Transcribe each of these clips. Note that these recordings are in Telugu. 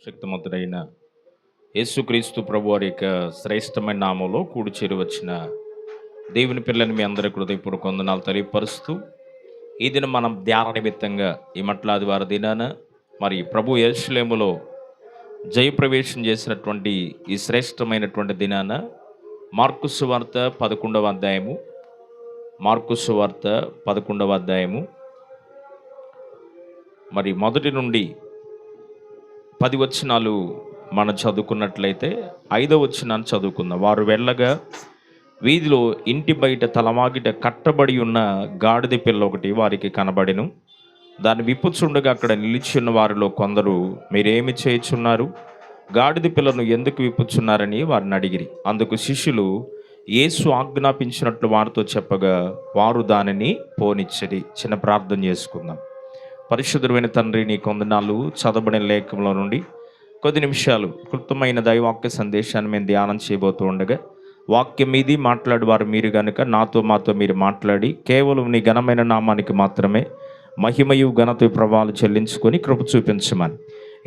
శక్తిమంతుడైన యేసుక్రీస్తు ప్రభు వారి యొక్క శ్రేష్టమైన నామంలో కూడి చేరి వచ్చిన దేవుని పిల్లని మీ అందరి హృదయపూర్వక వందనాలు తెలియపరుస్తూ ఈ దినం మనం ధ్యాన నిమిత్తంగా ఈ మట్లాదివార దినాన మరి ప్రభు యెరూషలేములో జయప్రవేశం చేసినటువంటి ఈ శ్రేష్టమైనటువంటి దినాన మార్కు సువార్త 11వ అధ్యాయము మార్కు సువార్త 11వ అధ్యాయము మరి మొదటి నుండి 10 వచనాలు మనం చదువుకున్నట్లయితే 5వ వచనాన్ని చదువుకుందాం. వారు వెళ్ళగా వీధిలో ఇంటి బయట తలమాగిట కట్టబడి ఉన్న గాడిద పిల్ల ఒకటి వారికి కనబడెను. దాన్ని విప్పుచుండగా అక్కడ నిలిచి ఉన్న వారిలో కొందరు, మీరేమి చేయుచున్నారు, గాడిద పిల్లను ఎందుకు విప్పుచున్నారని వారిని అడిగిరి. అందుకు శిష్యులు యేసు ఆజ్ఞాపించినట్లు వారితో చెప్పగా వారు దానిని పోనిచ్చిరి. చిన్న ప్రార్థన చేసుకుందాం. పరిశుద్ధమైన తండ్రి, నీ కొందనాలు చదవబడిన లేఖంలో నుండి కొద్ది నిమిషాలు క్లుప్తమైన దైవాక్య సందేశాన్ని మేము ధ్యానం చేయబోతూ ఉండగా వాక్యం మీది మాట్లాడేవారు మీరు కనుక మాతో మీరు మాట్లాడి కేవలం నీ ఘనమైన నామానికి మాత్రమే మహిమయు ఘనత ప్రభావాలు చెల్లించుకొని కృప చూపించమని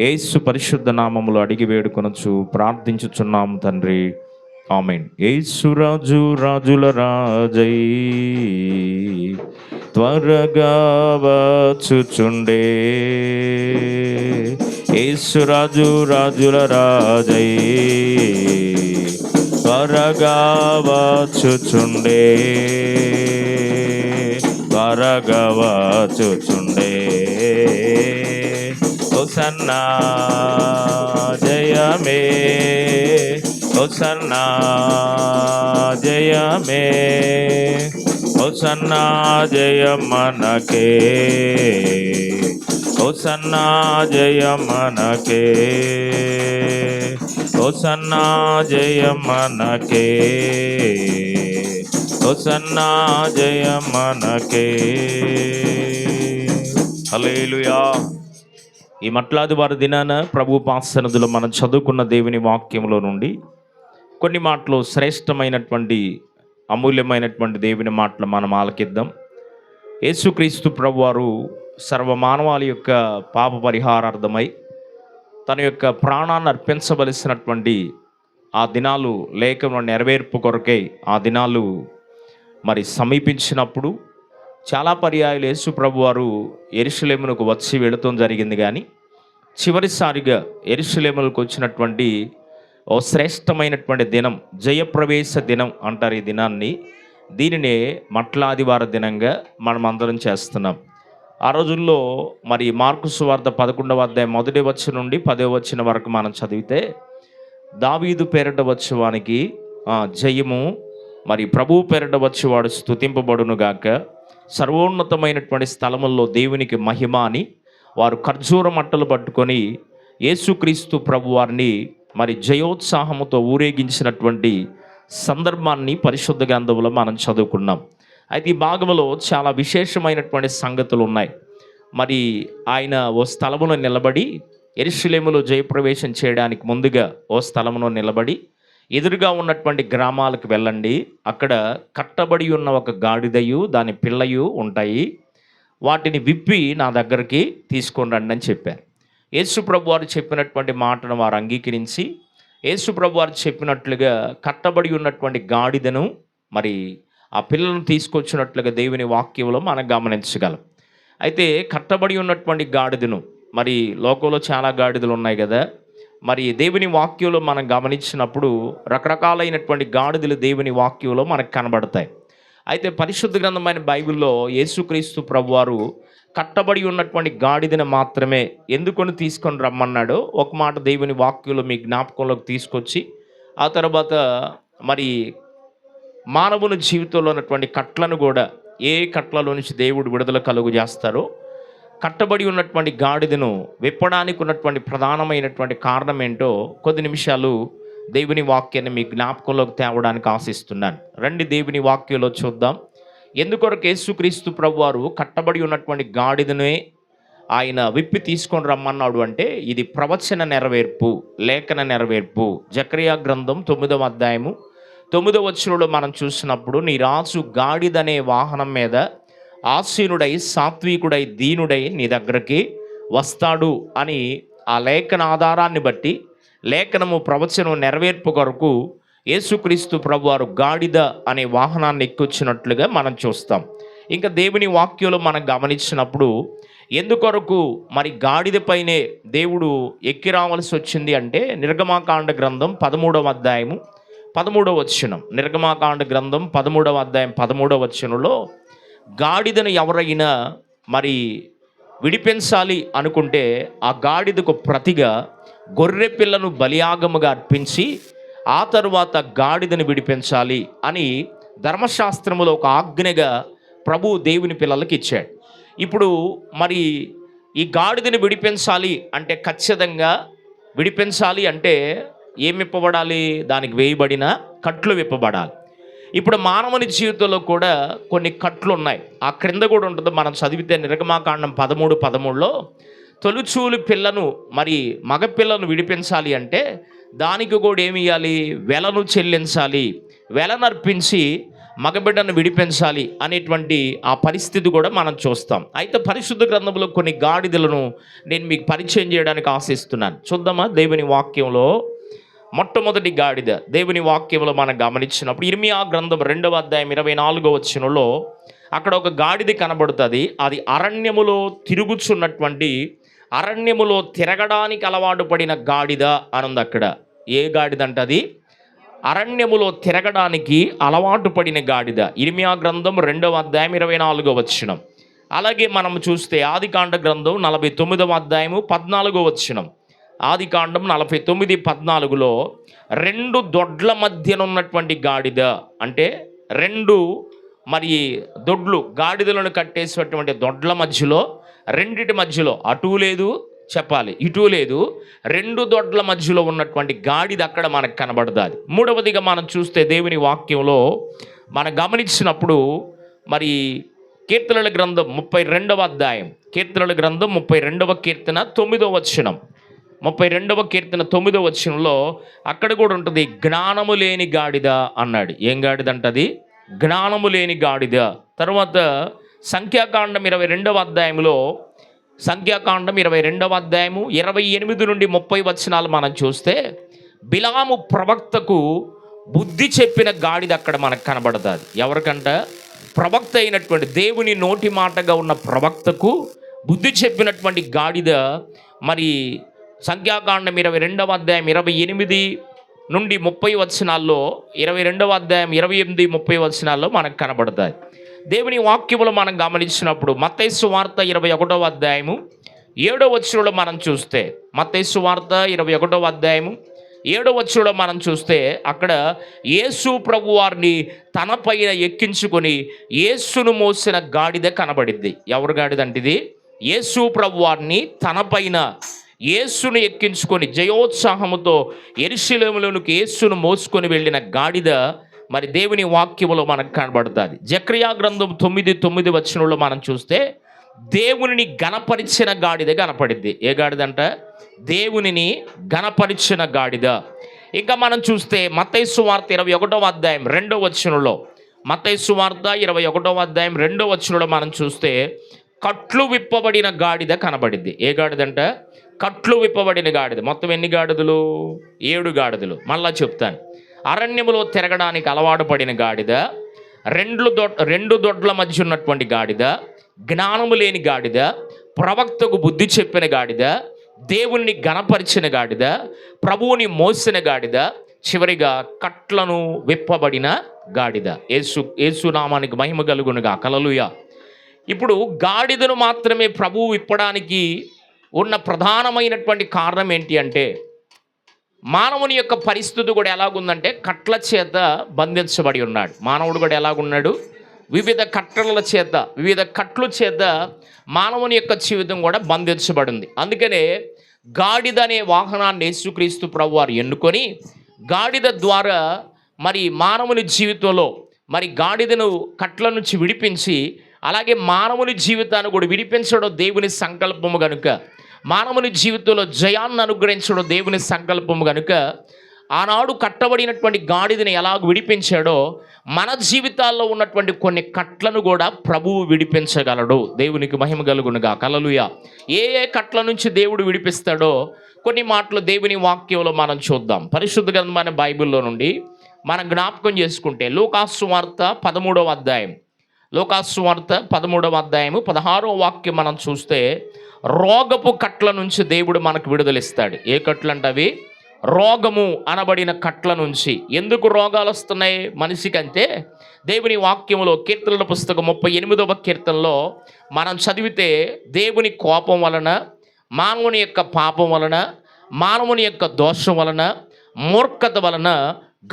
యేసు పరిశుద్ధ నామములో అడిగి వేడుకొనొచ్చు ప్రార్థించుచున్నాము తండ్రి, ఆమేన్. యేసు రాజు రాజుల రాజై త్వరగా వచ్చుచుండే, యేసు రాజు రాజుల రాజై త్వరగా వచ్చుచుండే, త్వరగా వచ్చుచుండే. హోసన్నా జయమే, హోసన్నా జయమే, హోసన్నా జయం మనకే, హోసన్నా జయం మనకే, హోసన్నా జయం మనకే, హోసన్నా జయం మనకే. హల్లెలూయా. ఈ మట్లాదివార దినాన ప్రభు పాసనదులో మనం చదువుకున్న దేవుని వాక్యంలో నుండి కొన్ని మాటలు, శ్రేష్టమైనటువంటి అమూల్యమైనటువంటి దేవుని మాటలు మనం ఆలకిద్దాం. యేసుక్రీస్తు ప్రభువారు సర్వమానవాళి యొక్క పాప పరిహారార్థమై తన యొక్క ప్రాణాన్ని అర్పించవలసినటువంటి ఆ దినాలు లేఖంలో నెరవేర్పు కొరకై ఆ దినాలు మరి సమీపించినప్పుడు చాలా పర్యాయాలు యేసు ప్రభువారు యెరూషలేమునకు వచ్చి వెళుతూ జరిగింది. కానీ చివరిసారిగా యెరూషలేములకు వచ్చినటువంటి ఓ శ్రేష్టమైనటువంటి దినం, జయప్రవేశ దినం అంటారు ఈ దినాన్ని. దీనినే మట్లాదివార దినంగా మనం అందరం చేస్తున్నాం. ఆ రోజుల్లో మరి మార్కు సువార్త 11వ అధ్యాయం 1వ వచనం నుండి 10వ వచనం వరకు మనం చదివితే, దావీదు పేరిట వచ్చేవానికి జయము, మరి ప్రభువు పేరిట వచ్చేవాడు స్తుతింపబడునుగాక, సర్వోన్నతమైనటువంటి స్థలముల్లో దేవునికి మహిమ అని వారు ఖర్జూర మట్టలు పట్టుకొని యేసుక్రీస్తు ప్రభు వారిని మరి జయోత్సాహముతో ఊరేగించినటువంటి సందర్భాన్ని పరిశుద్ధ గ్రంథంలో మనం చదువుకున్నాం. అయితే ఈ భాగంలో చాలా విశేషమైనటువంటి సంగతులు ఉన్నాయి. మరి ఆయన ఓ స్థలములో నిలబడి, యెరూషలేములో జయప్రవేశం చేయడానికి ముందుగా ఓ స్థలములో నిలబడి, ఎదురుగా ఉన్నటువంటి గ్రామాలకు వెళ్ళండి, అక్కడ కట్టబడి ఉన్న ఒక గాడిదయు దాని పిల్లయు ఉంటాయి, వాటిని విప్పి నా దగ్గరికి తీసుకొని రండి అని చెప్పారు. యేసుప్రభు వారు చెప్పినటువంటి మాటను వారు అంగీకరించి యేసుప్రభు వారు చెప్పినట్లుగా కట్టబడి ఉన్నటువంటి గాడిదను మరి ఆ పిల్లలను తీసుకొచ్చినట్లుగా దేవుని వాక్యంలో మనం గమనించగలం. అయితే కట్టబడి ఉన్నటువంటి గాడిదను, మరి లోకంలో చాలా గాడిదలు ఉన్నాయి కదా, మరి దేవుని వాక్యంలో మనం గమనించినప్పుడు రకరకాలైనటువంటి గాడిదలు దేవుని వాక్యంలో మనకు కనబడతాయి. అయితే పరిశుద్ధ గ్రంథమైన బైబిల్లో యేసుక్రీస్తు ప్రభువారు కట్టబడి ఉన్నటువంటి గాడిదను మాత్రమే ఎందుకొని తీసుకొని రమ్మన్నాడో ఒక మాట దేవుని వాక్యంలో మీ జ్ఞాపకంలోకి తీసుకొచ్చి, ఆ తర్వాత మరి మానవుని జీవితంలో ఉన్నటువంటి కట్లను కూడా ఏ కట్లలో నుంచి దేవుడు విడుదల కలుగు చేస్తారో, కట్టబడి ఉన్నటువంటి గాడిదను విప్పడానికి ఉన్నటువంటి ప్రధానమైనటువంటి కారణం ఏంటో కొద్ది నిమిషాలు దేవుని వాక్యాన్ని మీ జ్ఞాపకంలోకి తేవడానికి ఆశిస్తున్నాను. రండి దేవుని వాక్యంలో చూద్దాం. ఎందుకొరకు యేసుక్రీస్తు ప్రభువారు కట్టబడి ఉన్నటువంటి గాడిదనే ఆయన విప్పి తీసుకొని రమ్మన్నాడు అంటే, ఇది ప్రవచన నెరవేర్పు, లేఖన నెరవేర్పు. జకరియా గ్రంథం 9వ అధ్యాయము 9వ వచనంలో మనం చూసినప్పుడు, నీ రాజు గాడిదనే వాహనం మీద ఆసీనుడై సాత్వికుడై దీనుడై నీ దగ్గరికి వస్తాడు అని ఆ లేఖన ఆధారాన్ని బట్టి లేఖనము ప్రవచనం నెరవేర్పు కొరకు యేసుక్రీస్తు ప్రభువారు గాడిద అనే వాహనాన్ని ఎక్కొచ్చినట్లుగా మనం చూస్తాం. ఇంకా దేవుని వాక్యంలో మనం గమనించినప్పుడు ఎందుకొరకు మరి గాడిద పైనే దేవుడు ఎక్కి రావాల్సి వచ్చింది అంటే నిర్గమాకాండ గ్రంథం 13వ అధ్యాయము 13వ వచనం. నిర్గమాకాండ గ్రంథం 13వ అధ్యాయం 13వ వచనంలో గాడిదను ఎవరైనా మరి విడిపించాలి అనుకుంటే ఆ గాడిదకు ప్రతిగా గొర్రె పిల్లను బలియాగముగా అర్పించి ఆ తరువాత గాడిదను విడిపించాలి అని ధర్మశాస్త్రములో ఒక ఆజ్ఞగా ప్రభు దేవుని పిల్లలకి ఇచ్చాడు. ఇప్పుడు మరి ఈ గాడిదని విడిపించాలి అంటే ఖచ్చితంగా విడిపించాలి అంటే ఏమి విప్పబడాలి? దానికి వేయబడిన కట్లు విప్పబడాలి. ఇప్పుడు మానవుని జీవితంలో కూడా కొన్ని కట్లు ఉన్నాయి. ఆ క్రింద కూడా ఉంటుంది. మనం చదివితే నిర్గమాకాండం 13:13లో తొలుచూలు పిల్లను మరి మగపిల్లను విడిపించాలి అంటే దానికి కూడా ఏమి ఇవ్వాలి? వెలను చెల్లించాలి, వెలనర్పించి మగబిడ్డను విడిపించాలి అనేటువంటి ఆ పరిస్థితి కూడా మనం చూస్తాం. అయితే పరిశుద్ధ గ్రంథంలో కొన్ని గాడిదలను నేను మీకు పరిచయం చేయడానికి ఆశిస్తున్నాను. చూద్దామా? దేవుని వాక్యంలో మొట్టమొదటి గాడిద దేవుని వాక్యంలో మనం గమనించినప్పుడు ఇర్మియా గ్రంథం 2వ అధ్యాయం 24వ వచనంలో అక్కడ ఒక గాడిద కనబడుతుంది. అది అరణ్యములో తిరుగుచున్నటువంటి, అరణ్యములో తిరగడానికి అలవాటు పడిన గాడిద అనుంది. అక్కడ ఏ గాడిద అంటే అది అరణ్యములో తిరగడానికి అలవాటు పడిన గాడిద. ఇర్మియా గ్రంథం 2వ అధ్యాయం 24వ వచనం. అలాగే మనం చూస్తే ఆదికాండ గ్రంథం 49వ అధ్యాయము 14వ వచనం. ఆదికాండం 49:14లో 2 దొడ్ల మధ్యన ఉన్నటువంటి గాడిద అంటే 2 మరి దొడ్లు గాడిదలను కట్టేసినటువంటి దొడ్ల మధ్యలో, రెండిటి మధ్యలో అటు లేదు చెప్పాలి ఇటు లేదు, 2 దొడ్ల మధ్యలో ఉన్నటువంటి గాడిద అక్కడ మనకు కనబడుతుంది. మూడవదిగా మనం చూస్తే దేవుని వాక్యంలో మనం గమనించినప్పుడు మరి కీర్తనల గ్రంథం 32వ అధ్యాయం, కీర్తనల గ్రంథం 32వ కీర్తన 9వ వచనం, 32వ కీర్తన 9వ వచనంలో అక్కడ కూడా ఉంటుంది జ్ఞానము లేని గాడిద అన్నాడు. ఏం గాడిద అంటది? జ్ఞానము లేని గాడిద. తర్వాత సంఖ్యాకాండం 22వ అధ్యాయంలో, సంఖ్యాకాండం 22వ అధ్యాయము 28 నుండి 30 వచనాలు మనం చూస్తే బిలాము ప్రవక్తకు బుద్ధి చెప్పిన గాడిద అక్కడ మనకు కనబడుతుంది. ఎవరికంట? ప్రవక్త అయినటువంటి దేవుని నోటి మాటగా ఉన్న ప్రవక్తకు బుద్ధి చెప్పినటువంటి గాడిద మరి సంఖ్యాకాండం 22వ అధ్యాయం 28 నుండి 30 వచనాల్లో, 22వ అధ్యాయం 28, 30 వచనాల్లో మనకు కనబడుతుంది. దేవుని వాక్యములు మనం గమనించినప్పుడు మత్తయి సువార్త 21వ అధ్యాయము 7వ వచనంలో మనం చూస్తే, మత్తయి సువార్త 21వ అధ్యాయము 7వ వచనంలో మనం చూస్తే అక్కడ యేసు ప్రభు వారిని తన పైన ఎక్కించుకొని యేసును మోసిన గాడిద కనబడింది. ఎవరు గాడిద అంటే ఇది? యేసు ప్రభు వారిని తన పైన యేసును ఎక్కించుకొని జయోత్సాహముతో యెరూషలేములోనికి యేసును మోసుకొని వెళ్ళిన గాడిద మరి దేవుని వాక్యములో మనకు కనబడుతుంది. జకర్యా గ్రంథం 9:9 వచనంలో మనం చూస్తే దేవునిని గణపరిచిన గాడిద కనపడింది. ఏ గాడిద అంట? దేవునిని గణపరిచిన గాడిద. ఇంకా మనం చూస్తే మత్తయి సువార్త 21వ అధ్యాయం 2వ వచనంలో, మత్తయి సువార్త 21వ అధ్యాయం 2వ వచనంలో మనం చూస్తే కట్లు విప్పబడిన గాడిద కనబడింది. ఏ గాడిద అంట? కట్లు విప్పబడిన గాడిద. మొత్తం ఎన్ని గాడిదలు? 7 గాడిదలు. మళ్ళా చెప్తాను. అరణ్యములో తిరగడానికి అలవాటు పడిన గాడిద, 2 దొడ్ల మధ్య ఉన్నటువంటి గాడిద, జ్ఞానము లేని గాడిద, ప్రవక్తకు బుద్ధి చెప్పిన గాడిద, దేవుణ్ణి గణపరిచిన గాడిద, ప్రభువుని మోసిన గాడిద, చివరిగా కట్లను విప్పబడిన గాడిద. యేసునామానికి మహిమ కలుగునుగా. హల్లెలూయా. ఇప్పుడు గాడిదను మాత్రమే ప్రభువు విప్పడానికి ఉన్న ప్రధానమైనటువంటి కారణం ఏంటి అంటే మానవుని యొక్క పరిస్థితి కూడా ఎలాగుందంటే కట్ల చేత బంధించబడి ఉన్నాడు. మానవుడు కూడా ఎలాగున్నాడు? వివిధ కట్టల చేత, వివిధ కట్ల చేత మానవుని యొక్క జీవితం కూడా బంధించబడింది. అందుకనే గాడిద అనే వాహనాన్ని యేసుక్రీస్తు ప్రభువారు ఎన్నుకొని గాడిద ద్వారా మరి మానవుని జీవితంలో మరి గాడిదను కట్ల నుంచి విడిపించి అలాగే మానవుని జీవితాన్ని కూడా విడిపించడం దేవుని సంకల్పము కనుక, మానవుని జీవితంలో జయాన్ని అనుగ్రహించడం దేవుని సంకల్పము కనుక ఆనాడు కట్టబడినటువంటి గాడిదని ఎలాగ విడిపించాడో మన జీవితాల్లో ఉన్నటువంటి కొన్ని కట్లను కూడా ప్రభువు విడిపించగలడు. దేవునికి మహిమ కలుగునుగా. హల్లెలూయా. ఏ ఏ కట్ల నుంచి దేవుడు విడిపిస్తాడో కొన్ని మాటలు దేవుని వాక్యంలో మనం చూద్దాం. పరిశుద్ధ గ్రంథమైన బైబిల్లో నుండి మనం జ్ఞాపకం చేసుకుంటే లూకాసు సువార్త 13వ అధ్యాయం, లూకాసు సువార్త 13వ అధ్యాయము 16వ వాక్యం మనం చూస్తే రోగపు కట్ల నుంచి దేవుడు మనకు విడుదలిస్తాడు. ఏ కట్లు అంటే అవి రోగము అనబడిన కట్ల నుంచి. ఎందుకు రోగాలు వస్తున్నాయి మనిషికి అంటే దేవుని వాక్యములో కీర్తనల పుస్తకం 38వ కీర్తనలో మనం చదివితే దేవుని కోపం వలన, మానవుని యొక్క పాపం వలన, మానవుని యొక్క దోషం వలన, మూర్ఖత వలన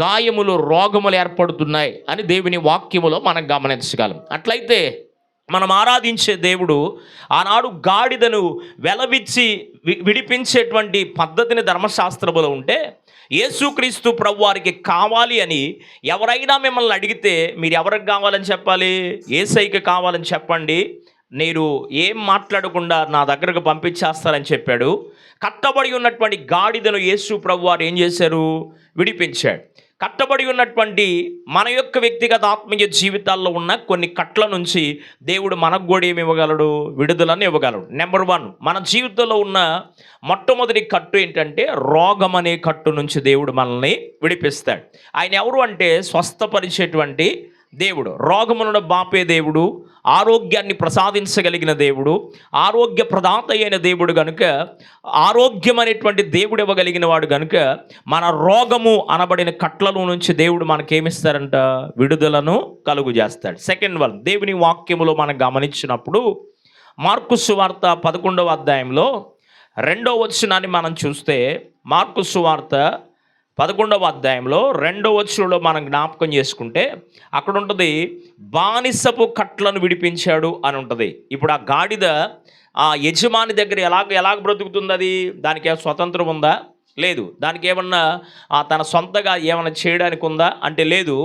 గాయములు, రోగములు ఏర్పడుతున్నాయి అని దేవుని వాక్యములో మనం గమనించగలం. అట్లయితే మనం ఆరాధించే దేవుడు ఆనాడు గాడిదను వెలవిచ్చి విడిపించేటువంటి పద్ధతిని ధర్మశాస్త్రములో ఉంటే, యేసుక్రీస్తు ప్రభు వారికి కావాలి అని ఎవరైనా మిమ్మల్ని అడిగితే మీరు ఎవరికి కావాలని చెప్పాలి? యేసయ్యకి కావాలని చెప్పండి, మీరు ఏం మాట్లాడకుండా నా దగ్గరకు పంపించేస్తారని చెప్పాడు. కట్టబడి ఉన్నటువంటి గాడిదను యేసు ప్రభు వారు ఏం చేశారు? విడిపించాడు. కట్టబడి ఉన్నటువంటి మన యొక్క వ్యక్తిగత ఆత్మీయ జీవితాల్లో ఉన్న కొన్ని కట్ల నుంచి దేవుడు మనకు కూడా ఏమి ఇవ్వగలడు? విడుదలను ఇవ్వగలడు. నెంబర్ 1, మన జీవితంలో ఉన్న మొట్టమొదటి కట్టు ఏంటంటే రోగం అనే కట్టు నుంచి దేవుడు మనల్ని విడిపిస్తాడు. ఆయన ఎవరు అంటే స్వస్థపరిచేటువంటి దేవుడు, రోగములను బాపే దేవుడు, ఆరోగ్యాన్ని ప్రసాదించగలిగిన దేవుడు, ఆరోగ్య ప్రదాత అయిన దేవుడు కనుక, ఆరోగ్యం అనేటువంటి దేవుడు ఇవ్వగలిగిన వాడు కనుక మన రోగము అనబడిన కట్లలో నుంచి దేవుడు మనకేమిస్తారంట? విడుదలను కలుగు చేస్తాడు. సెకండ్ వన్, దేవుని వాక్యములో మనం గమనించినప్పుడు మార్కు సువార్త 11వ అధ్యాయంలో 2వ వచనాన్ని మనం చూస్తే, మార్కు సువార్త 11వ అధ్యాయంలో 2వ వచనంలో మనం జ్ఞాపకం చేసుకుంటే అక్కడ ఉంటుంది బానిసపు కట్లను విడిపించాడు అని ఉంటుంది. ఇప్పుడు ఆ గాడిద ఆ యజమాని దగ్గర ఎలాగ బ్రతుకుతుంది? అది దానికి ఏమైనా స్వతంత్రం ఉందా? లేదు. దానికి ఏమన్నా తన సొంతగా ఏమైనా చేయడానికి ఉందా అంటే లేదు.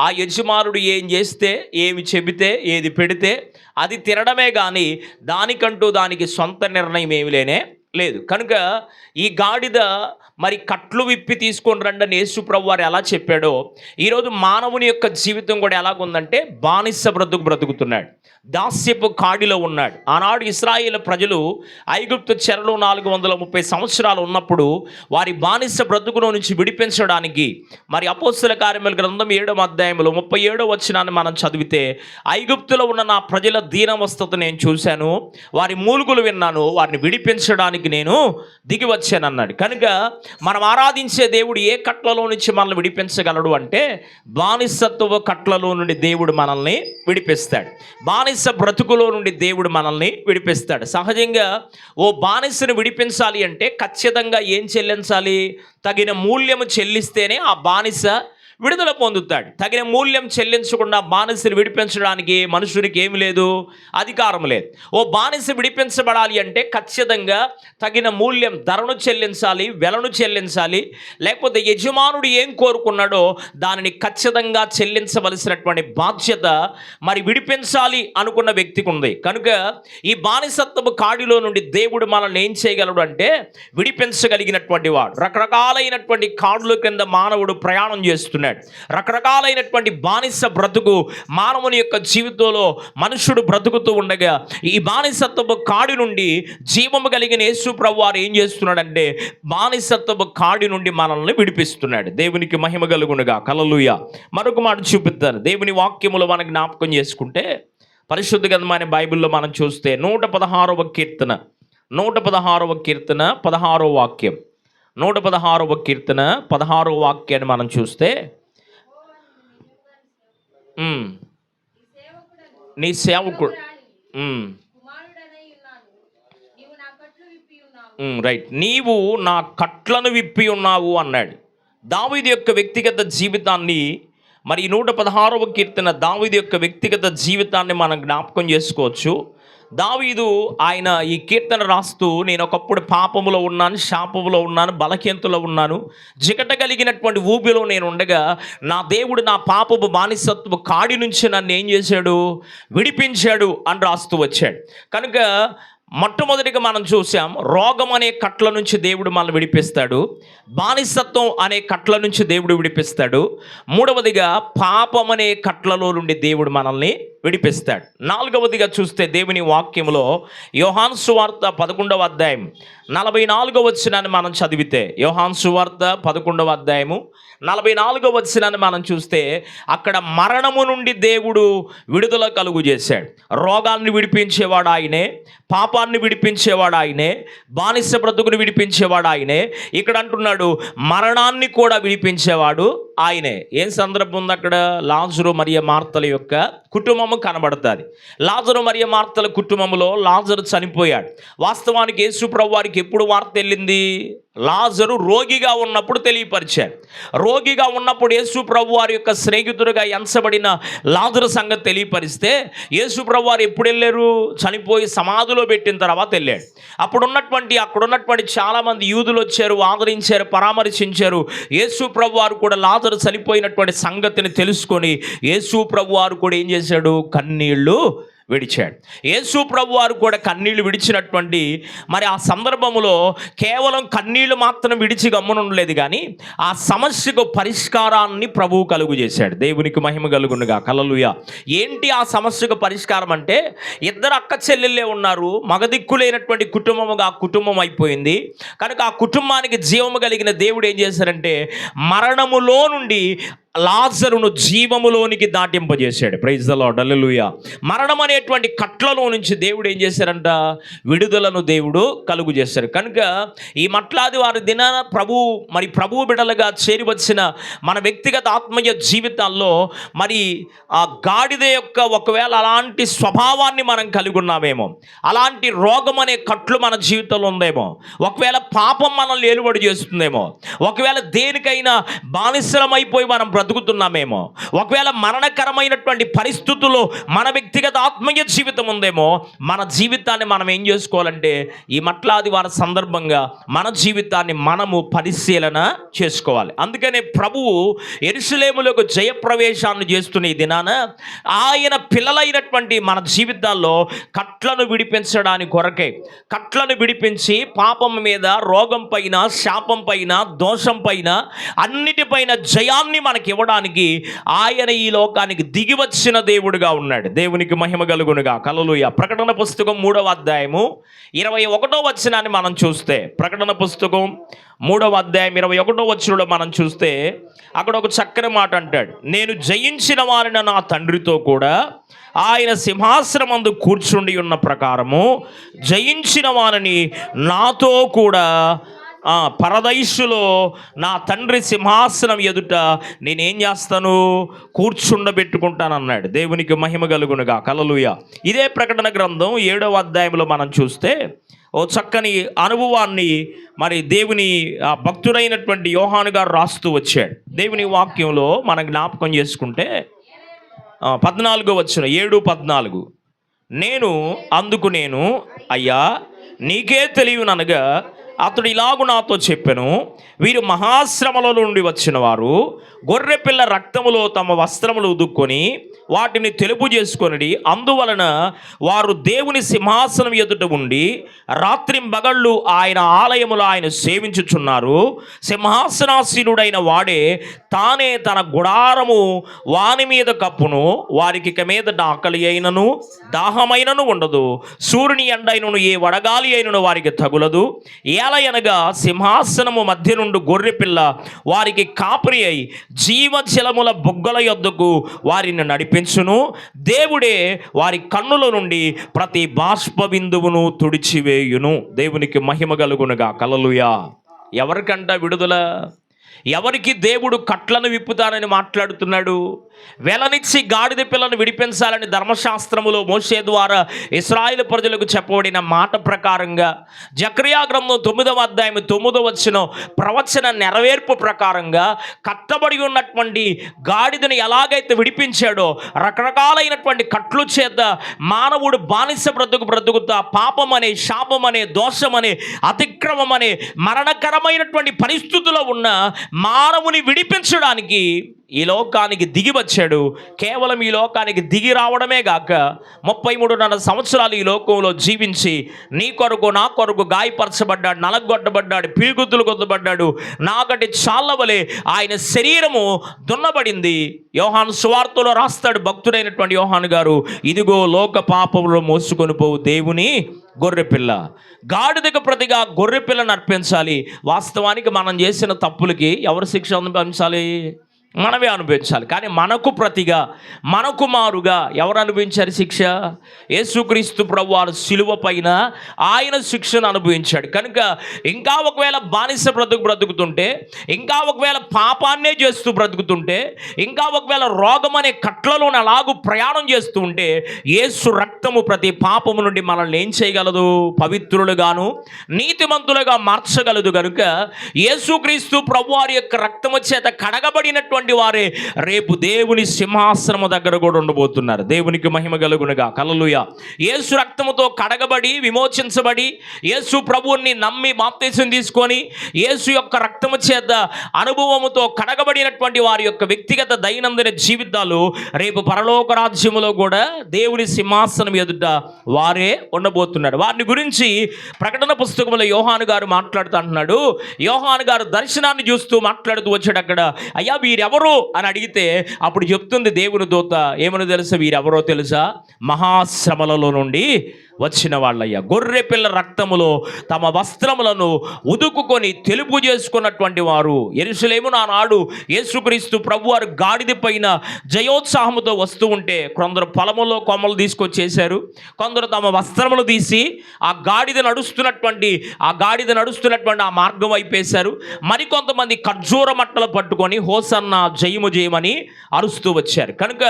ఆ యజమానుడు ఏం చేస్తే, ఏమి చెబితే, ఏది పెడితే అది తినడమే కానీ దానికంటూ దానికి సొంత నిర్ణయం ఏమి లేదు. కనుక ఈ గాడిద మరి కట్లు విప్పి తీసుకొని రండి అని యేసు ప్రభు వారు ఎలా చెప్పాడో ఈరోజు మానవుని యొక్క జీవితం కూడా ఎలాగుందంటే బానిస బ్రతుకుతున్నాడు, దాస్యపు కాడిలో ఉన్నాడు. ఆనాడు ఇశ్రాయేలు ప్రజలు ఐగుప్తు చెరలో 430 సంవత్సరాలు ఉన్నప్పుడు వారి బానిస బ్రతుకులో నుంచి విడిపించడానికి మరి అపోస్తల కార్యముల గ్రంథం 7వ అధ్యాయంలో 37వ వచనాన్ని మనం చదివితే, ఐగుప్తులో ఉన్న నా ప్రజల దీనావస్థత నేను చూశాను, వారి మూలుగులు విన్నాను, వారిని విడిపించడానికి నేను దిగి వచ్చానన్నాడు. కనుక మనం ఆరాధించే దేవుడు ఏ కట్లలో నుంచి మనల్ని విడిపించగలడు అంటే బానిసత్వ కట్లలో నుండి దేవుడు మనల్ని విడిపిస్తాడు. బానిస బ్రతుకులో నుండి దేవుడు మనల్ని విడిపిస్తాడు. సహజంగా ఓ బానిసను విడిపించాలి అంటే ఖచ్చితంగా ఏం చెల్లించాలి? తగిన మూల్యము చెల్లిస్తేనే ఆ బానిస విడుదల పొందుతాడు. తగిన మూల్యం చెల్లించకుండా బానిసను విడిపించడానికి మనుషుడికి ఏమి లేదు, అధికారం లేదు. ఓ బానిస విడిపించబడాలి అంటే ఖచ్చితంగా తగిన మూల్యం, ధరను చెల్లించాలి, వెలను చెల్లించాలి. లేకపోతే యజమానుడు ఏం కోరుకున్నాడో దానిని ఖచ్చితంగా చెల్లించవలసినటువంటి బాధ్యత మరి విడిపించాలి అనుకున్న వ్యక్తికి ఉంది. కనుక ఈ బానిసత్వపు కాడిలో నుండి దేవుడు మనల్ని ఏం చేయగలడు అంటే విడిపించగలిగినటువంటి వాడు. రకరకాలైనటువంటి కాడుల కింద మానవుడు ప్రయాణం చేస్తున్నాడు. రకరకాలైనటువంటి బానిస బ్రతుకు మానవుని యొక్క జీవితంలో మనుషుడు బ్రతుకుతూ ఉండగా ఈ బానిసత్వపు కాడి నుండి జీవము కలిగిన యేసు ప్రభువు వారు ఏం చేస్తున్నాడంటే బానిసత్వపు కాడి నుండి మనల్ని విడిపిస్తున్నాడు. దేవునికి మహిమ కలుగునుగా. హల్లెలూయా. మరొక మాట చూపిస్తాను. దేవుని వాక్యములో మనం జ్ఞాపకం చేసుకుంటే పరిశుద్ధ గ్రంథమైన బైబిల్లో మనం చూస్తే 116వ కీర్తన 16వ వాక్యం, 116వ కీర్తన 16వ వాక్యాన్ని మనం చూస్తే, నీ సేవకుడు రైట్, నీవు నా కట్లను విప్పి ఉన్నావు అన్నాడు. దావీదు యొక్క వ్యక్తిగత జీవితాన్ని మరి 116వ కీర్తన దావీదు యొక్క వ్యక్తిగత జీవితాన్ని మనం జ్ఞాపకం చేసుకోవచ్చు. దావీదు ఆయన ఈ కీర్తన రాస్తూ, నేను ఒకప్పుడు పాపములో ఉన్నాను, శాపములో ఉన్నాను, బలహీనతలో ఉన్నాను, జికట కలిగినటువంటి ఊబిలో నేను ఉండగా నా దేవుడు నా పాపపు బానిసత్వ కాడి నుంచి నన్ను ఏం చేశాడు? విడిపించాడు అని రాస్తూ వచ్చాడు. కనుక మొట్టమొదటిగా మనం చూసాం, రోగం అనే కట్ల నుంచి దేవుడు మనల్ని విడిపిస్తాడు. బానిసత్వం అనే కట్ల నుంచి దేవుడు విడిపిస్తాడు. మూడవదిగా పాపం అనే కట్లలో నుండి దేవుడు మనల్ని విడిపిస్తాడు. నాలుగవదిగా చూస్తే దేవుని వాక్యంలో యోహాను సువార్త 11వ అధ్యాయం 44వ వచనాన్ని మనం చదివితే, యోహాను సువార్త 11వ అధ్యాయము 44వ వచనాన్ని మనం చూస్తే, అక్కడ మరణము నుండి దేవుడు విడుదల కలుగు చేశాడు. రోగాన్ని విడిపించేవాడు ఆయనే, పాపాన్ని విడిపించేవాడు ఆయనే, బానిస బ్రతుకుని విడిపించేవాడు ఆయనే. ఇక్కడ అంటున్నాడు మరణాన్ని కూడా విడిపించేవాడు ఆయనే. ఏం సందర్భం ఉంది అక్కడ? లాజరు మరియ మార్తల యొక్క కుటుంబము కనబడుతుంది. లాజరు మరియ మార్తల కుటుంబంలో లాజరు చనిపోయాడు. వాస్తవానికి యేసు ప్రభువు వారికి ఎప్పుడు వార్త వెళ్ళింది? లాజరు రోగిగా ఉన్నప్పుడు తెలియపరిచాడు. రోగిగా ఉన్నప్పుడు యేసు ప్రభు వారి యొక్క స్నేహితుడిగా ఎంచబడిన లాజరు సంగతి తెలియపరిస్తే, యేసు ప్రభు వారు ఎప్పుడు వెళ్ళారు? చనిపోయి సమాధిలో పెట్టిన తర్వాత వెళ్ళాడు. అక్కడున్నటువంటి చాలామంది యూదులు వచ్చారు, ఆదరించారు, పరామర్శించారు. యేసు ప్రభు వారు కూడా లాజరు చనిపోయినటువంటి సంగతిని తెలుసుకొని యేసు ప్రభు వారు కూడా ఏం చేశాడు? కన్నీళ్లు విడిచాడు. యేసు ప్రభు వారు కూడా కన్నీళ్లు విడిచినటువంటి మరి ఆ సందర్భంలో కేవలం కన్నీళ్లు మాత్రం విడిచి గమ్మునుండలేదు, కానీ ఆ సమస్యకు పరిష్కారాన్ని ప్రభువు కలుగు చేశాడు. దేవునికి మహిమ కలుగునుగా. హల్లెలూయా. ఏంటి ఆ సమస్యకు పరిష్కారం అంటే, ఇద్దరు అక్క చెల్లెళ్ళే ఉన్నారు, మగదిక్కులేనటువంటి కుటుంబముగా ఆ కుటుంబం అయిపోయింది. కనుక ఆ కుటుంబానికి జీవము కలిగిన దేవుడు ఏం చేశారంటే, మరణములో నుండి లాజరును జీవములోనికి దాటింపజేశాడు. Praise the Lord. హల్లెలూయా. మరణం అనేటువంటి కట్లలో నుంచి దేవుడు ఏం చేశారంట? విడుదలను దేవుడు కలుగు చేశారు. కనుక ఈ మట్లాది వారి దినాన ప్రభు బిడలుగా చేరి వచ్చిన మన వ్యక్తిగత ఆత్మీయ జీవితాల్లో మరి ఆ గాడిద యొక్క ఒకవేళ అలాంటి స్వభావాన్ని మనం కలిగి ఉన్నామేమో, అలాంటి రోగం అనే కట్లు మన జీవితంలో ఉందేమో, ఒకవేళ పాపం మనల్ని ఏలుబడి చేస్తుందేమో, ఒకవేళ దేనికైనా బానిసలమైపోయి మనం బ్రతుకుతున్నామేమో, ఒకవేళ మరణకరమైనటువంటి పరిస్థితుల్లో మన వ్యక్తిగత ఆత్మీయ జీవితం ఉందేమో, మన జీవితాన్ని మనం ఏం చేసుకోవాలంటే ఈ మట్లాది వారి సందర్భంగా మన జీవితాన్ని మనము పరిశీలన చేసుకోవాలి. అందుకనే ప్రభువు యెరూషలేములోకి జయప్రవేశాన్ని చేస్తున్న ఈ దినాన ఆయన పిల్లలైనటువంటి మన జీవితాల్లో కట్లను విడిపించడానికి కొరకే, కట్లను విడిపించి పాపం మీద, రోగం పైన, శాపం పైన, దోషం పైన, అన్నిటిపైన జయాన్ని మనకి ఇవ్వడానికి ఆయన ఈ లోకానికి దిగి వచ్చిన దేవుడుగా ఉన్నాడు. దేవునికి మహిమ కలుగునుగా. హల్లెలూయా. ప్రకటన పుస్తకం 3వ అధ్యాయము 21వ వచనాన్ని మనం చూస్తే, ప్రకటన పుస్తకం 3వ అధ్యాయం 21వ వచనంలో మనం చూస్తే అక్కడ ఒక చక్కని మాట అంటాడు, నేను జయించిన వారిని నా తండ్రితో కూడా ఆయన సింహాసనమందు కూర్చుండి ఉన్న ప్రకారము జయించిన వారిని నాతో కూడా పరదైసులో నా తండ్రి సింహాసనం ఎదుట నేనేం చేస్తాను? కూర్చుండబెట్టుకుంటాను అన్నాడు. దేవునికి మహిమ కలుగునుగా. హల్లెలూయా. ఇదే ప్రకటన గ్రంథం 7వ అధ్యాయంలో మనం చూస్తే ఓ చక్కని అనుభవాన్ని మరి దేవుని భక్తుడైనటువంటి యోహాను గారు రాస్తూ వచ్చాడు. దేవుని వాక్యంలో మనం జ్ఞాపకం చేసుకుంటే 14వ వచనం, 7:14, నేను అయ్యా నీకే తెలియననగా అతడు ఇలాగు నాతో చెప్పెను, వీరు మహాశ్రమల నుండి వచ్చిన వారు గొర్రెపిల్ల రక్తములో తమ వస్త్రములు ఉదుక్కొని వాటిని తెలుపు చేసుకొనిడి, అందువలన వారు దేవుని సింహాసనం ఎదుట ఉండి రాత్రింబగళ్ళు ఆయన ఆలయములో ఆయన సేవించుచున్నారు. సింహాసనాసీనుడైన వాడే తానే తన గుడారము వాని మీద కప్పును, వారికి ఇక మీద ఆకలి అయినను దాహమైనను ఉండదు, సూర్యుని ఎండైనను ఏ వడగాలి అయినను వారికి తగులదు. ఏలయనగా సింహాసనము మధ్య నుండి గొర్రెపిల్ల వారికి కాపరి అయి జీవజలముల బుగ్గల యొద్దకు వారిని నడిపించును. దేవుడే వారి కన్నుల నుండి ప్రతి బాష్ప బిందువును తుడిచివేయును. దేవునికి మహిమ కలుగునుగా. హల్లెలూయా. ఎవరికంట విడుదల? ఎవరికి దేవుడు కట్లను విప్పుతానని మాట్లాడుతున్నాడు? వెలనిచ్చి గాడిద పిల్లను విడిపించాలని ధర్మశాస్త్రములో మోషే ద్వారా ఇశ్రాయేలు ప్రజలకు చెప్పబడిన మాట ప్రకారంగా జకర్యా గ్రంథం 9వ అధ్యాయం 9వ వచనం ప్రవచన నెరవేర్పు ప్రకారంగా కట్టబడి ఉన్నటువంటి గాడిదను ఎలాగైతే విడిపించాడో, రకరకాలైనటువంటి కట్లు చేత మానవుడు బానిస బ్రతుకుతా పాపం అనే, శాపం అనే, దోషం అనే, అతిక్రమం అనే మరణకరమైనటువంటి పరిస్థితుల్లో ఉన్న మానవుని విడిపించడానికి ఈ లోకానికి దిగి వచ్చాడు. కేవలం ఈ లోకానికి దిగి రావడమే గాక 33.5 సంవత్సరాలు ఈ లోకంలో జీవించి నీ కొరకు నా కొరకు గాయపరచబడ్డాడు, నలగొట్టబడ్డాడు, పిరుగుతులు కొద్దబడ్డాడు. నాగటి చాళ్ళవలే ఆయన శరీరము దున్నబడింది. యోహాను సువార్తలో రాస్తాడు భక్తుడైనటువంటి యోహాను గారు, ఇదిగో లోక పాపములో మోసుకొని పోవు దేవుని గొర్రెపిల్ల. గాడిదకు ప్రతిగా గొర్రెపిల్లను అర్పించాలి. వాస్తవానికి మనం చేసిన తప్పులకి ఎవరు శిక్ష అనుభవించాలి? మనమే అనుభవించాలి. కానీ మనకు ప్రతిగా, మనకు మారుగా ఎవరు అనుభవించారు శిక్ష? యేసుక్రీస్తు ప్రభువారు శిలువ పైన ఆయన శిక్షను అనుభవించాడు. కనుక ఇంకా ఒకవేళ బానిస బ్రతుకుతుంటే, ఇంకా ఒకవేళ పాపాన్నే చేస్తూ బ్రతుకుతుంటే, ఇంకా ఒకవేళ రోగం అనే కట్లలోని అలాగూ ప్రయాణం చేస్తూ ఉంటే, యేసు రక్తము ప్రతి పాపము నుండి మనల్ని ఏం చేయగలదు? పవిత్రులుగాను నీతిమంతులుగా మార్చగలదు. కనుక యేసుక్రీస్తు ప్రభువారి యొక్క రక్తము చేత కడగబడినటువంటి వారే రేపు దేవుని సింహాసనము దగ్గర కూడా ఉండబోతున్నారు. దేవునికి మహిమ కలుగునుగా. హల్లెలూయా. యేసు రక్తముతో కడగబడి విమోచించబడి యేసు ప్రభువుని నమ్మి బాప్తిసం తీసుకొని యేసు యొక్క రక్తము చేత అనుభవముతో కడగబడినటువంటి వారి యొక్క వ్యక్తిగత దైనందిన జీవితాలు రేపు పరలోక రాజ్యములో కూడా దేవుని సింహాసనం ఎదుట వారే ఉండబోతున్నారు. వారిని గురించి ప్రకటన పుస్తకంలో యోహాను గారు మాట్లాడుతూ అంటున్నాడు. యోహాను గారు దర్శనాన్ని చూస్తూ మాట్లాడుతూ వచ్చాడు. అక్కడ అయ్యా వీరెవరు అని అడిగితే అప్పుడు చెప్తుంది దేవుని దూత, ఏమని తెలుసా? వీరెవరో తెలుసా? మహాశ్రమలలో నుండి వచ్చిన వాళ్ళయ్యా. గొర్రె పిల్ల రక్తములో తమ వస్త్రములను ఉదుకుకొని తెలుపు చేసుకున్నటువంటి వారు. యెరూషలేమున ఆనాడు యేసుక్రీస్తు ప్రభువారు గాడిద పైన జయోత్సాహముతో వస్తూ ఉంటే కొందరు పొలములో కొమ్మలు తీసుకొచ్చేశారు, కొందరు తమ వస్త్రములు తీసి ఆ గాడిద నడుస్తున్నటువంటి ఆ మార్గం వైపేశారు. మరికొంతమంది ఖర్జూర మట్టలు పట్టుకొని హోసన్న జయము జయమని అరుస్తూ వచ్చారు. కనుక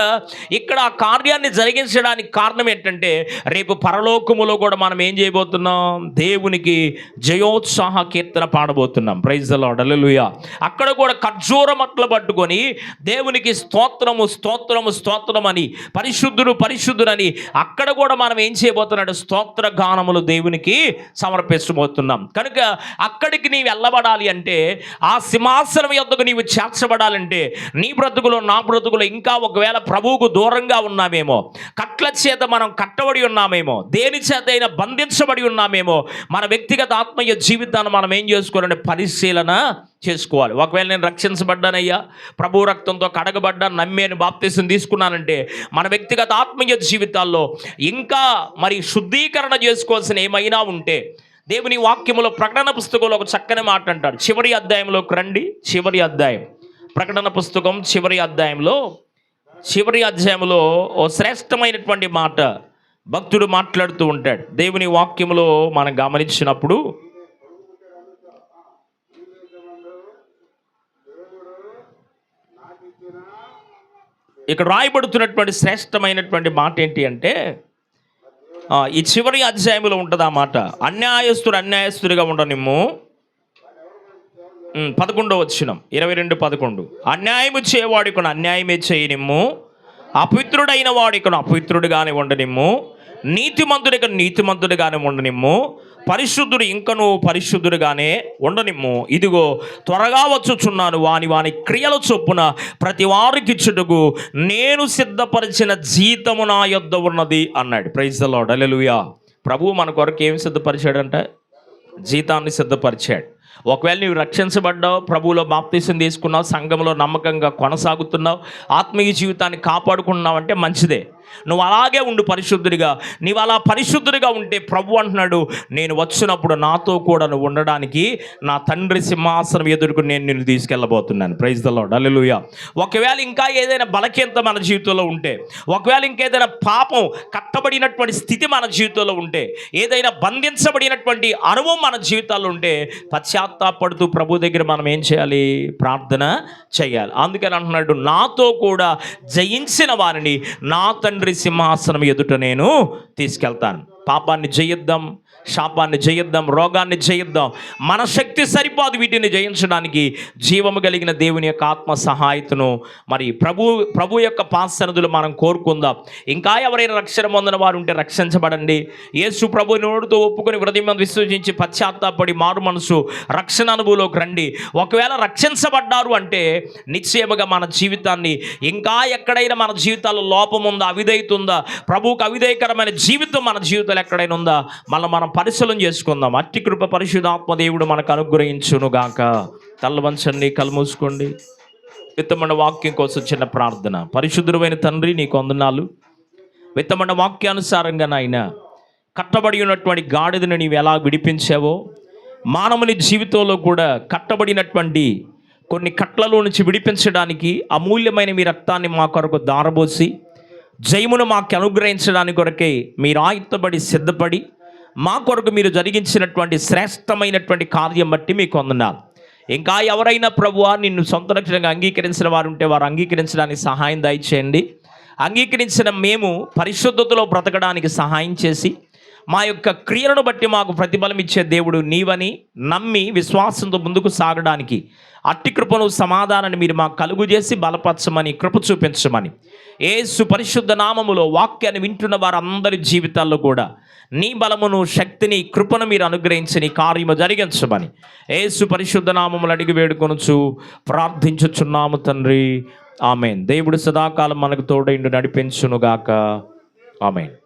ఇక్కడ ఆ కార్యాన్ని జరిగించడానికి కారణం ఏంటంటే రేపు పరలోకములో కూడా మనం ఏం చేయబోతున్నాం? దేవునికి జయోత్సాహ కీర్తన పాడబోతున్నాం. Praise the Lord. హల్లెలూయా. అక్కడ కూడా ఖర్జూర మట్టలు పట్టుకొని దేవునికి స్తోత్రము స్తోత్రము స్తోత్రం అని, పరిశుద్ధుడు పరిశుద్ధుడని అక్కడ కూడా మనం ఏం చేయబోతున్నాడు? స్తోత్ర గానములు దేవునికి సమర్పించబోతున్నాం. కనుక అక్కడికి నీవు వెళ్ళబడాలి అంటే, ఆ సింహాసనం యొద్దకు నీవు చేర్చబడాలంటే, నీ బ్రతుకులో నా బ్రతుకులో ఇంకా ఒకవేళ ప్రభువుకు దూరంగా ఉన్నామేమో, కట్ల చేత మనం కట్టబడి ఉన్నామేమో, దేని చేత అయినా బంధించబడి ఉన్నామేమో, మన వ్యక్తిగత ఆత్మీయ జీవితాన్ని మనం ఏం చేసుకోవాలంటే పరిశీలన చేసుకోవాలి. ఒకవేళ నేను రక్షించబడ్డానయ్యా, ప్రభు రక్తంతో కడగబడ్డాను, నమ్మేను, బాప్తిసం తీసుకున్నానంటే మన వ్యక్తిగత ఆత్మీయ జీవితాల్లో ఇంకా మరి శుద్ధీకరణ చేసుకోవాల్సిన ఏమైనా ఉంటే దేవుని వాక్యములో ప్రకటన పుస్తకంలో ఒక చక్కని మాట అంటాడు. చివరి అధ్యాయంలోకి రండి. చివరి అధ్యాయం, ప్రకటన పుస్తకం చివరి అధ్యాయంలో ఓ శ్రేష్టమైనటువంటి మాట భక్తుడు మాట్లాడుతూ ఉంటాడు. దేవుని వాక్యములో మనం గమనించినప్పుడు ఇక్కడ రాయబడుతున్నటువంటి శ్రేష్టమైనటువంటి మాట ఏంటి అంటే, ఈ చివరి అధ్యాయంలో ఉంటుంది ఆ మాట. అన్యాయస్తుడిగా ఉండనిమ్ము. 11వ వచనం, 22:11. అన్యాయము చేయవాడికను అన్యాయమే చేయనిమ్ము, అపవిత్రుడైన వాడికను అపవిత్రుడిగానే ఉండనిమ్ము, నీతిమంతుడిగానే ఉండనిమ్ము, పరిశుద్ధుడు ఇంకను పరిశుద్ధుడుగానే ఉండనిమ్ము. ఇదిగో త్వరగా వచ్చుచున్నాను, వాని క్రియల చొప్పున ప్రతి వారికి ఇచ్చుటకు నేను సిద్ధపరిచిన జీతము నా యొద్ద ఉన్నది అన్నాడు. Praise the Lord. హల్లెలూయా. ప్రభువు మన కొరకు ఏం సిద్ధపరిచాడంట? జీతాన్ని సిద్ధపరిచాడు. ఒకవేళ నీవు రక్షించబడ్డావు, ప్రభువులో బాప్తిసం తీసుకున్నావు, సంఘంలో నమ్మకంగా కొనసాగుతున్నావు, ఆత్మీయ జీవితాన్ని కాపాడుకున్నావు అంటే మంచిదే. నువ్వు అలాగే ఉండు పరిశుద్ధుడిగా. నీవు అలా పరిశుద్ధుడిగా ఉంటే ప్రభు అంటున్నాడు, నేను వచ్చినప్పుడు నాతో కూడా నువ్వు ఉండడానికి నా తండ్రి సింహాసనం ఎదురుకు నేను నిన్ను తీసుకెళ్ళబోతున్నాను. Praise the Lord. హల్లెలూయా. ఒకవేళ ఇంకా ఏదైనా బలహీనత మన జీవితంలో ఉంటే, ఒకవేళ ఇంకేదైనా పాపం కట్టబడినటువంటి స్థితి మన జీవితంలో ఉంటే, ఏదైనా బంధించబడినటువంటి అనుభవం మన జీవితాల్లో ఉంటే, పశ్చాత్తాపడుతూ ప్రభు దగ్గర మనం ఏం చేయాలి? ప్రార్థన చేయాలి. అందుకని అంటున్నాడు, నాతో కూడా జయించిన వారిని నా తండ్రి సింహాసనం ఎదుట నేను తీసుకెళ్తాను. పాపాన్ని జయిద్దాం, శాపాన్ని జయిద్దాం, రోగాన్ని జయిద్దాం. మన శక్తి సరిపోదు వీటిని జయించడానికి. జీవము కలిగిన దేవుని యొక్క ఆత్మ సహాయతను మరి ప్రభు యొక్క పాదసన్నిధిలో మనం కోరుకుందాం. ఇంకా ఎవరైనా రక్షణ పొందిన వారు ఉంటే రక్షించబడండి. యేసు ప్రభు నోటితో ఒప్పుకొని హృదయం విశ్వసించి పశ్చాత్తాపడి మారు మనసు రక్షణ అనుభవంలోకి రండి. ఒకవేళ రక్షించబడ్డారు అంటే నిశ్చయముగా మన జీవితాన్ని, ఇంకా ఎక్కడైనా మన జీవితాల్లో లోపం ఉందా, అవిధేయత ఉందా, ప్రభువుకు అవిధేయకరమైన జీవితం మన జీవితంలో ఎక్కడైనా ఉందా, మనం పరిశీలన చేసుకుందాం. అట్టి కృప పరిశుద్ధాత్మ దేవుడు మనకు అనుగ్రహించునుగాక. తల్ల వంచండి, కళ్ళు మూసుకోండి. విత్తమన్న వాక్యం కోసం చిన్న ప్రార్థన. పరిశుద్ధుడైన తండ్రి, నీకు వందనాలు. విత్తమన్న వాక్యానుసారంగా నాయన కట్టబడి ఉన్నటువంటి గాడిదను నీవు ఎలా విడిపించావో, మానవుని జీవితంలో కూడా కట్టబడినటువంటి కొన్ని కట్లలో నుంచి విడిపించడానికి అమూల్యమైన మీ రక్తాన్ని మా కొరకు దారబోసి జయమును మాకు అనుగ్రహించడానికి కొరకే మీరు ఆయుత్తబడి సిద్ధపడి మా కొరకు మీరు జరిగించినటువంటి శ్రేష్టమైనటువంటి కార్యం బట్టి మీకు వందనాలు. ఇంకా ఎవరైనా ప్రభువా నిన్ను సొంత రక్షణగా అంగీకరించిన వారు ఉంటే వారు అంగీకరించడానికి సహాయం దయచేయండి. అంగీకరించిన మేము పరిశుద్ధతలో బ్రతకడానికి సహాయం చేసి మా యొక్క క్రియలను బట్టి మాకు ప్రతిఫలం ఇచ్చే దేవుడు నీవని నమ్మి విశ్వాసంతో ముందుకు సాగడానికి అట్టి కృపను, సమాధానాన్ని మీరు మాకు కలుగు చేసి బలపరచమని, కృప చూపించమని యేసు పరిశుద్ధ నామములో వాక్యాన్ని వింటున్న వారందరి జీవితాల్లో కూడా నీ బలమును, శక్తిని, కృపను మీరు అనుగ్రహించి నీ కార్యము జరిగించమని యేసు పరిశుద్ధ నామములు అడిగి వేడుకొనుచు ప్రార్థించుచున్నాము తండ్రి. ఆమేన్. దేవుడు సదాకాలం మనకు తోడైండు నడిపించునుగాక. ఆమేన్.